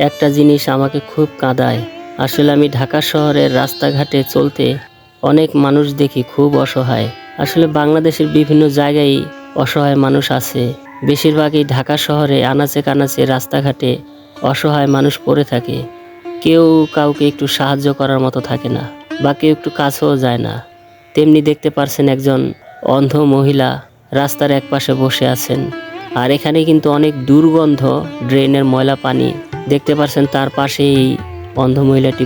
একটা জিনিস আমাকে খুব কাঁদায়। আসলে আমি ঢাকা শহরের রাস্তাঘাটে চলতে অনেক মানুষ দেখি খুব অসহায়। আসলে বাংলাদেশের বিভিন্ন জায়গায় অসহায় মানুষ আছে, বেশিরভাগই ঢাকা শহরে আনাচে কানাচে রাস্তাঘাটে অসহায় মানুষ পড়ে থাকে। কেউ কাউকে একটু সাহায্য করার মতো থাকে না, বা কেউ একটু কাছেও যায় না। তেমনি দেখতে পারছেন একজন অন্ধ মহিলা রাস্তার একপাশে বসে আছেন। আর এখানে কিন্তু অনেক দুর্গন্ধ, ড্রেনের ময়লা পানি। দেখতে পারছেন তার পাশেই অন্ধ মহিলাটি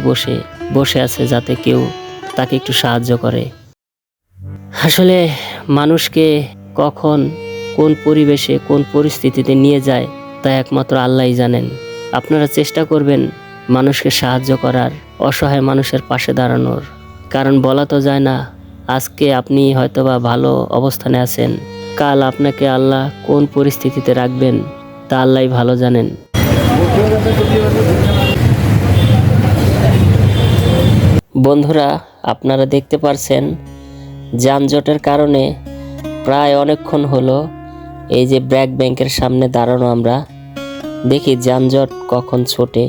বসে আছে, যাতে কেউ তাকে একটু সাহায্য করে। আসলে মানুষকে কখন কোন পরিবেশে কোন পরিস্থিতিতে নিয়ে যায় তা একমাত্র আল্লাহই জানেন। আপনারা চেষ্টা করবেন মানুষকে সাহায্য করার, অসহায় মানুষের পাশে দাঁড়ানোর। কারণ বলা তো যায় না, আজকে আপনি হয়তোবা ভালো অবস্থানে আছেন, কাল আপনাকে আল্লাহ কোন পরিস্থিতিতে রাখবেন তা আল্লাহই ভালো জানেন। বন্ধুরা, আপনারা দেখতে পারছেন যানজটের কারণে প্রায় অনেকক্ষণ হলো এই যে ব্র্যাক ব্যাংকের সামনে দাঁড়ানো। আমরা দেখি যানজট কখন ছোটে।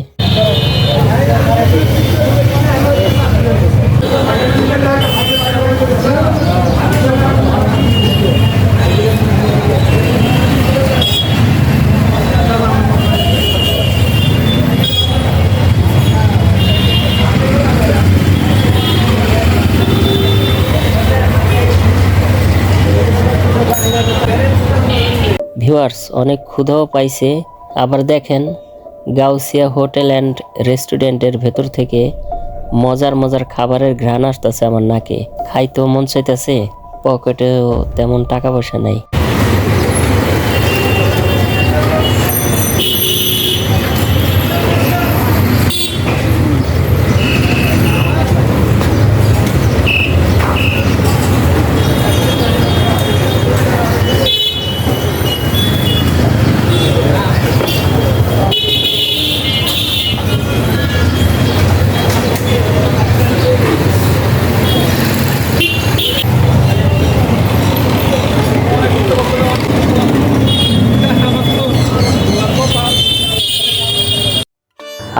ভিউয়ার্স, অনেক ক্ষুধাও পাইছে। আবার দেখেন গাউসিয়া হোটেল অ্যান্ড রেস্টুরেন্টের ভেতর থেকে মজার মজার খাবারের ঘ্রাণ আসতেছে আমার নাকে। খাইতেও মন চাইতেছে, পকেটেও তেমন টাকা পয়সা নাই।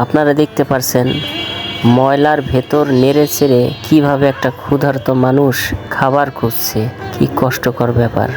আপনারা দেখতে পারছেন ময়লার ভেতর নেড়ে চেড়ে কিভাবে একটা ক্ষুধার্ত মানুষ খাবার খুঁজছে। কি কষ্টকর ব্যাপার।